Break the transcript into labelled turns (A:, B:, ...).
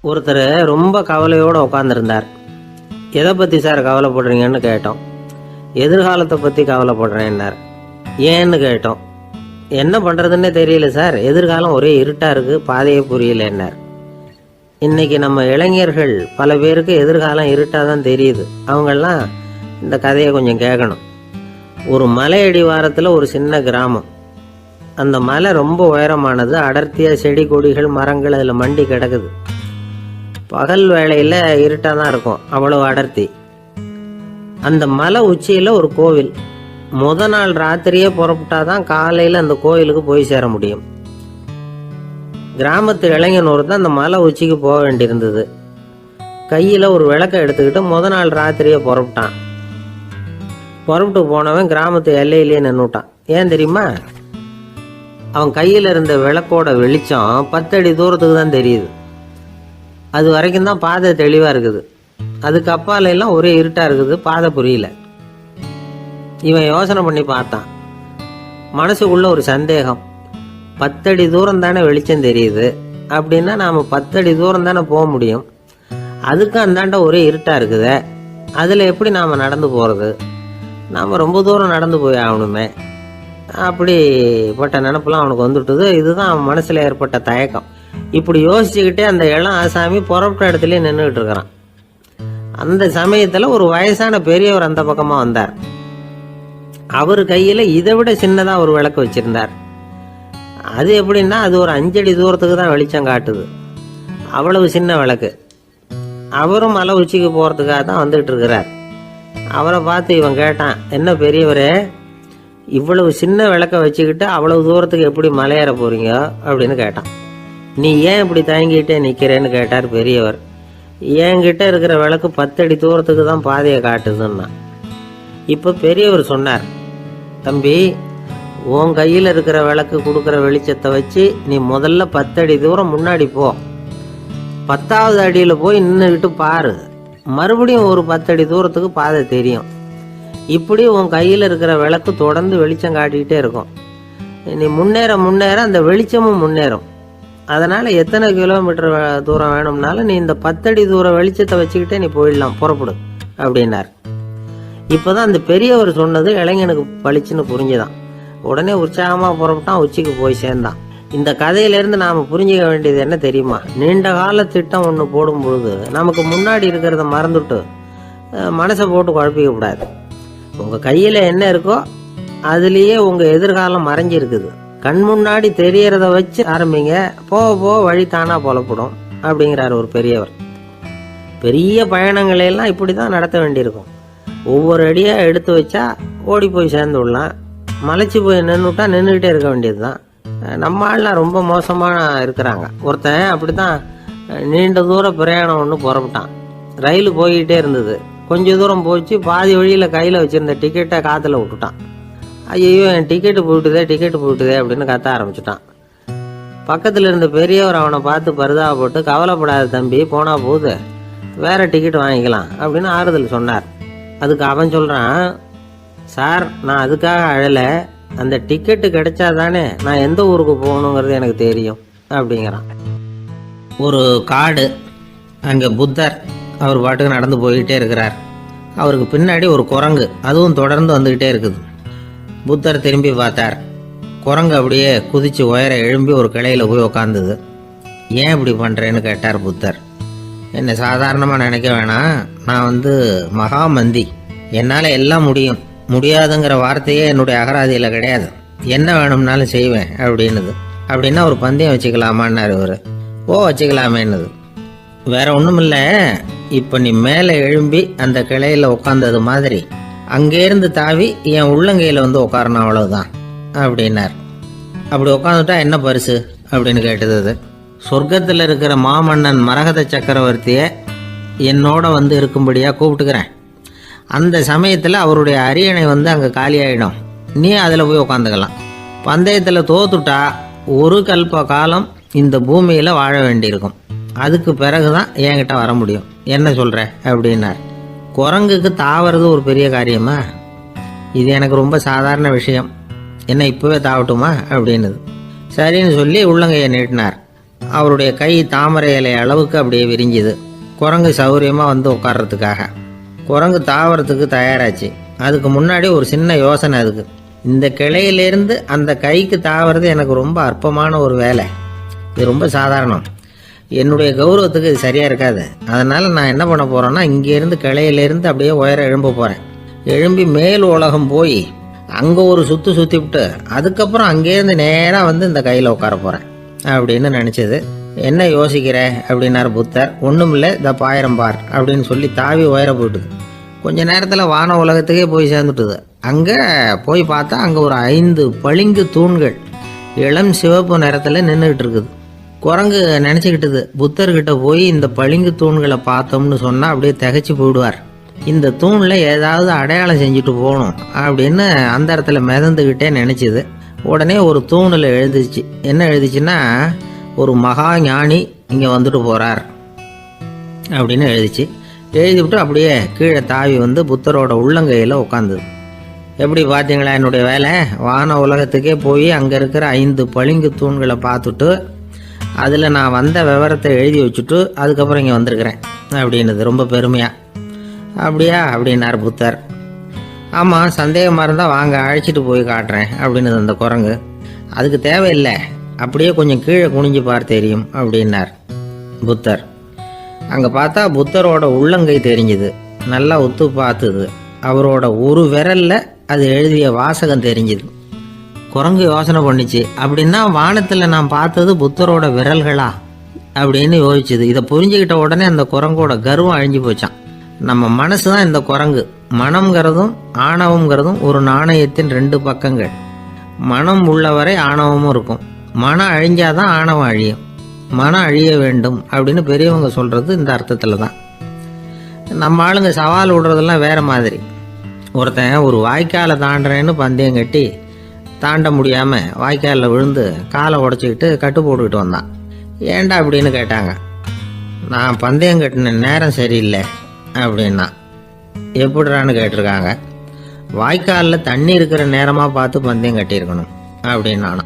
A: ஒருத்தர் ரொம்ப கவலையோடு உட்காந்துருந்தார். எதை பற்றி சார் கவலைப்படுறீங்கன்னு கேட்டோம். எதிர்காலத்தை பற்றி கவலைப்படுறேன்னார். ஏன்னு கேட்டோம். என்ன பண்ணுறதுன்னே தெரியல சார், எதிர்காலம் ஒரே இருட்டாக இருக்குது, பாதையே புரியலன்னார். இன்றைக்கி நம்ம இளைஞர்கள் பல பேருக்கு எதிர்காலம் இருட்டாக தான் தெரியுது. அவங்கெல்லாம் இந்த கதையை கொஞ்சம் கேட்கணும். ஒரு மலை அடிவாரத்தில் ஒரு சின்ன கிராமம். அந்த மலை ரொம்ப உயரமானது. அடர்த்தியாக செடி கொடிகள் மரங்கள் அதில் மண்டி கிடக்குது. பகல் வேளையில் இருட்டாக தான் இருக்கும், அவ்வளவு அடர்த்தி. அந்த மலை உச்சியில் ஒரு கோவில். நாள் ராத்திரியே புறப்பட்டாதான் காலையில் அந்த கோவிலுக்கு போய் சேர முடியும். கிராமத்து இளைஞன் ஒருத்தன் அந்த மலை உச்சிக்கு போக வேண்டியிருந்தது. கையில் ஒரு விளக்கை எடுத்துக்கிட்டு நாள் ராத்திரியே புறப்பட்டான். புறப்பட்டு போனவன் கிராமத்து எல்லையிலேயே நின்றுட்டான். ஏன் தெரியுமா? அவன் கையில் இருந்த விளக்கோட வெளிச்சம் 10 அடி தூரத்துக்கு தான் தெரியுது. அது வரைக்கும் தான் பாதை தெளிவாக இருக்குது. அதுக்கு அப்பால எல்லாம் ஒரே இருட்டாக இருக்குது, பாதை புரியல. இவன் யோசனை பண்ணி பார்த்தான். மனசுக்குள்ள ஒரு சந்தேகம். 10 அடி தூரம் தானே வெளிச்சம் தெரியுது, அப்படின்னா நாம் 10 அடி தூரம் தானே போக முடியும். அதுக்கு அந்தாண்ட ஒரே இருட்டாக இருக்குது, அதில் எப்படி நாம் நடந்து போகிறது? நாம் ரொம்ப தூரம் நடந்து போய் ஆகணுமே. அப்படிப்பட்ட நினப்பெல்லாம் அவனுக்கு வந்துவிட்டது. இதுதான் அவன் மனசில் ஏற்பட்ட தயக்கம். இப்படி யோசிச்சுக்கிட்டே அந்த இளம் ஆசாமி புறப்பட்ட இடத்துலயே நின்றுக்கிட்டு இருக்கிறான். அந்த சமயத்தில் ஒரு வயசான பெரியவர் அந்த பக்கமாக வந்தார். அவர் கையில் இதை விட சின்னதாக ஒரு விளக்கு வச்சிருந்தார். அது எப்படின்னா, அது ஒரு 5 அடி தூரத்துக்கு தான் வெளிச்சம் காட்டுது. அவ்வளவு சின்ன விளக்கு. அவரும் மலை உச்சிக்கு போகிறதுக்காக தான் வந்துகிட்டு இருக்கிறார். அவரை பார்த்து இவன் கேட்டான், என்ன பெரியவரே, இவ்வளவு சின்ன விளக்க வச்சுக்கிட்டு அவ்வளவு தூரத்துக்கு எப்படி மலையேற போறீங்க அப்படின்னு கேட்டான். நீ ஏன் இப்படி தயங்கிட்டே நிற்கிறேன்னு கேட்டார் பெரியவர். என்கிட்ட இருக்கிற விளக்கு 10 அடி தூரத்துக்கு தான் பாதையை காட்டுதுன்னா. இப்போ பெரியவர் சொன்னார், தம்பி, உன் கையில் இருக்கிற விளக்கு கொடுக்குற வெளிச்சத்தை வச்சு நீ முதல்ல 10 அடி தூரம் முன்னாடி போ. 10வது அடியில் போய் நின்றுக்கிட்டு பாரு, மறுபடியும் ஒரு 10 அடி தூரத்துக்கு பாதை தெரியும். இப்படி உன் கையில் இருக்கிற விளக்கு தொடர்ந்து வெளிச்சம் காட்டிக்கிட்டே இருக்கும். நீ முன்னேற முன்னேற அந்த வெளிச்சமும் முன்னேறும். அதனால் எத்தனை கிலோமீட்டர் தூரம் வேணும்னாலும் நீ இந்த 10 அடி தூரம் வெளிச்சத்தை வச்சுக்கிட்டே நீ போயிடலாம், புறப்படு அப்படின்னார். இப்போதான் அந்த பெரியவர் சொன்னது இளைஞனுக்கு பளிச்சுன்னு புரிஞ்சுதான். உடனே உற்சாகமாக புறப்பட்டான், உச்சிக்கு போய் சேர்ந்தான். இந்த கதையிலேருந்து நாம் புரிஞ்சிக்க வேண்டியது என்ன தெரியுமா? நீண்ட கால திட்டம் ஒன்று போடும் பொழுது நமக்கு முன்னாடி இருக்கிறத மறந்துட்டு மனசை போட்டு குழப்பிக்க கூடாது. உங்கள் கையில் என்ன இருக்கோ அதுலேயே உங்கள் எதிர்காலம் மறைஞ்சிருக்குது. கண் முன்னாடி தெரியறத வச்சு ஆரம்பிங்க, போக போக வழி தானா புலப்படும் அப்படிங்கிறார் ஒரு பெரியவர். பெரிய பயணங்களையெல்லாம் இப்படி தான் நடத்த வேண்டியிருக்கும். ஒவ்வொரு அடியாக எடுத்து வச்சா ஓடி போய் சேர்ந்து விடலாம். மலைச்சி போய் நின்றுட்டா நின்றுக்கிட்டே இருக்க வேண்டியது தான். நம்ம ஆள்லாம் ரொம்ப மோசமாக இருக்கிறாங்க. ஒருத்தன் அப்படி தான் நீண்ட தூர பிரயாணம் ஒன்று புறப்பட்டான். ரயில் போய்கிட்டே இருந்தது. கொஞ்சம் தூரம் போச்சு, பாதி வழியில் கையில் வச்சுருந்த டிக்கெட்டை காற்றுல விட்டுட்டான். ஐயோ, என் டிக்கெட்டு போயிட்டுதே அப்படின்னு கத்த ஆரம்பிச்சுட்டான். பக்கத்தில் இருந்த பெரியவர் அவனை பார்த்து பரிதாபப்பட்டு, கவலைப்படாத தம்பி, போனால் போகுது, வேறு டிக்கெட் வாங்கிக்கலாம் அப்படின்னு ஆறுதல் சொன்னார். அதுக்கு அவன் சொல்கிறான், சார், நான் அதுக்காக அழலை, அந்த டிக்கெட்டு கிடைச்சா தானே நான் எந்த ஊருக்கு போகணுங்கிறது எனக்கு தெரியும் அப்படிங்கிறான். ஒரு காடு, அங்கே புத்தர் அவர் பாட்டுக்கு நடந்து போய்கிட்டே இருக்கிறார். அவருக்கு பின்னாடி ஒரு குரங்கு, அதுவும் தொடர்ந்து வந்துக்கிட்டே இருக்குது. புத்தர் திரும்பி பார்த்தார். குரங்கு அப்படியே குதித்து உயர எழும்பி ஒரு கிளையில் போய் உக்காந்துது. ஏன் இப்படி பண்ணுறேன்னு கேட்டார் புத்தர். என்னை சாதாரணமாக நினைக்க வேணாம், நான் மகாமந்தி, என்னால் எல்லாம் முடியும், முடியாதுங்கிற வார்த்தையே என்னுடைய அகராதியில் கிடையாது, என்ன வேணும்னாலும் செய்வேன் அப்படின்னுது. அப்படின்னா ஒரு பந்தயம் வச்சுக்கலாமான்னாரு இவர். வச்சுக்கலாமேன்னுது. வேற ஒன்றும் இல்லை, இப்போ நீ மேலே எழும்பி அந்த கிளையில் உட்காந்தது மாதிரி அங்கேருந்து தாவி என் உள்ளங்கையில் உட்காரணும், அவ்வளவுதான் அப்படின்னார். அப்படி உட்காந்துட்டா என்ன பரிசு அப்படின்னு கேட்டது அது. சொர்க்கத்தில் இருக்கிற மாமன்னன் மரகத சக்கரவர்த்தியை என்னோட இருக்கும்படியாக கூப்பிட்டுக்கிறேன். அந்த சமயத்தில் அவருடைய அரியணை அங்கே காலியாகிடும், நீ அதில் போய் உட்காந்துக்கலாம். பந்தயத்தில் தோத்துட்டா ஒரு கல்ப காலம் இந்த பூமியில் வாழ வேண்டியிருக்கும். அதுக்கு பிறகு தான் என்கிட்ட வர முடியும், என்ன சொல்கிற அப்படின்னார். குரங்குக்கு தாவறது ஒரு பெரிய காரியமா? இது எனக்கு ரொம்ப சாதாரண விஷயம், என்ன இப்போவே தாவட்டுமா அப்படின்னுது. சரின்னு சொல்லி உள்ளங்கையை நீட்டினார். அவருடைய கை தாமரை இலை அளவுக்கு அப்படியே விரிஞ்சுது. குரங்கு சௌகரியமாக வந்து உட்கார்றதுக்காக. குரங்கு தாவறதுக்கு தயாராச்சு. அதுக்கு முன்னாடி ஒரு சின்ன யோசனை. அதுக்கு இந்த கிளையிலேருந்து அந்த கைக்கு தாவறது எனக்கு ரொம்ப அற்பமான ஒரு வேலை. இது ரொம்ப சாதாரணம். என்னுடைய கௌரவத்துக்கு இது சரியாக இருக்காது. அதனால் நான் என்ன பண்ண போகிறேன்னா, இங்கேருந்து கிளையிலேருந்து அப்படியே உயர எழும்ப போகிறேன். எழும்பி மேல் உலகம் போய் அங்கே ஒரு சுற்றி விட்டு அதுக்கப்புறம் அங்கேருந்து நேராக வந்து இந்த கையில் உட்கார போகிறேன் அப்படின்னு நினச்சது. என்ன யோசிக்கிற அப்படின்னார் புத்தர். ஒன்றுமில்லை, இந்த பாயிரம் பார் அப்படின்னு சொல்லி தாவி உயர போயிட்டுது. கொஞ்ச நேரத்தில் வான உலகத்துக்கே போய் சேர்ந்துட்டுது. அங்கே போய் பார்த்தா அங்கே ஒரு 5 பளிங்கு தூண்கள் இளம் சிவப்பு நிறத்தில் நின்றுக்கிட்டு இருக்குது. குரங்கு நினச்சிக்கிட்டுது, புத்தர்கிட்ட போய் இந்த பளிங்கு தூண்களை பார்த்தோம்னு சொன்னால் அப்படியே திகைச்சு போயிடுவார். இந்த தூணில் ஏதாவது அடையாளம் செஞ்சுட்டு போகணும் அப்படின்னு அந்த இடத்துல மிதந்துக்கிட்டே நினச்சிது. உடனே ஒரு தூணில் எழுதிச்சு. என்ன எழுதிச்சுன்னா, ஒரு மகா ஞானி இங்கே வந்துட்டு போகிறார் அப்படின்னு எழுதிச்சு. எழுதிவிட்டு அப்படியே கீழே தாவி வந்து புத்தரோட உள்ளங்கையில் உட்காந்துது. எப்படி பார்த்தீங்களா என்னுடைய வேலை? வான உலகத்துக்கே போய் அங்கே இருக்கிற 5 பளிங்கு தூண்களை பார்த்துட்டு அதில் நான் வந்த விவரத்தை எழுதி வச்சுட்டு அதுக்கப்புறம் இங்கே வந்திருக்கிறேன் அப்படின்னுது ரொம்ப பெருமையாக. அப்படியா அப்படின்னார் புத்தர். ஆமாம், சந்தேகமாக இருந்தால் வாங்க, அழைச்சிட்டு போய் காட்டுறேன் அப்படின்னுது அந்த குரங்கு. அதுக்கு தேவையில்லை, அப்படியே கொஞ்சம் கீழே குனிஞ்சு பார் தெரியும் அப்படின்னார் புத்தர். அங்கே பார்த்தா புத்தரோட உள்ளங்கை தெரிஞ்சுது. நல்லா ஒத்து பார்த்துது. அவரோட ஒரு விரலில் அது எழுதிய வாசகம் தெரிஞ்சுது. குரங்கு யோசனை பண்ணிச்சு, அப்படின்னா வானத்தில் நான் பார்த்தது புத்தரோட விரல்களா அப்படின்னு யோசிச்சுது. இதை புரிஞ்சுக்கிட்ட உடனே அந்த குரங்கோட கர்வம் அழிஞ்சு போச்சான். நம்ம மனசு தான் இந்த குரங்கு. மனம்ங்கிறதும் ஆணவம்ங்கிறதும் ஒரு நாணயத்தின் 2 பக்கங்கள். மனம் உள்ளவரை ஆணவமும் இருக்கும். மனம் அழிஞ்சாதான் ஆணவம் அழியும். மனம் அழிய வேண்டும் அப்படின்னு பெரியவங்க சொல்கிறது இந்த அர்த்தத்தில் தான். நம்ம ஆளுங்க சவால் விடுறதெல்லாம் வேறு மாதிரி. ஒருத்தன் ஒரு வாய்க்காலை தாண்டுறேன்னு பந்தயம் கட்டி தாண்ட முடியாமல் வாய்க்காலில் விழுந்து காலை உடச்சிக்கிட்டு கட்டு போட்டுக்கிட்டு வந்தான். ஏன்டா அப்படின்னு கேட்டாங்க. நான் பந்தயம் கட்டின நேரம் சரியில்லை அப்படின்னா. எப்படிறான்னு கேட்டிருக்காங்க. வாய்க்காலில் தண்ணி இருக்கிற நேரமாக பார்த்து பந்தயம் கட்டியிருக்கணும் அப்படின்னானா.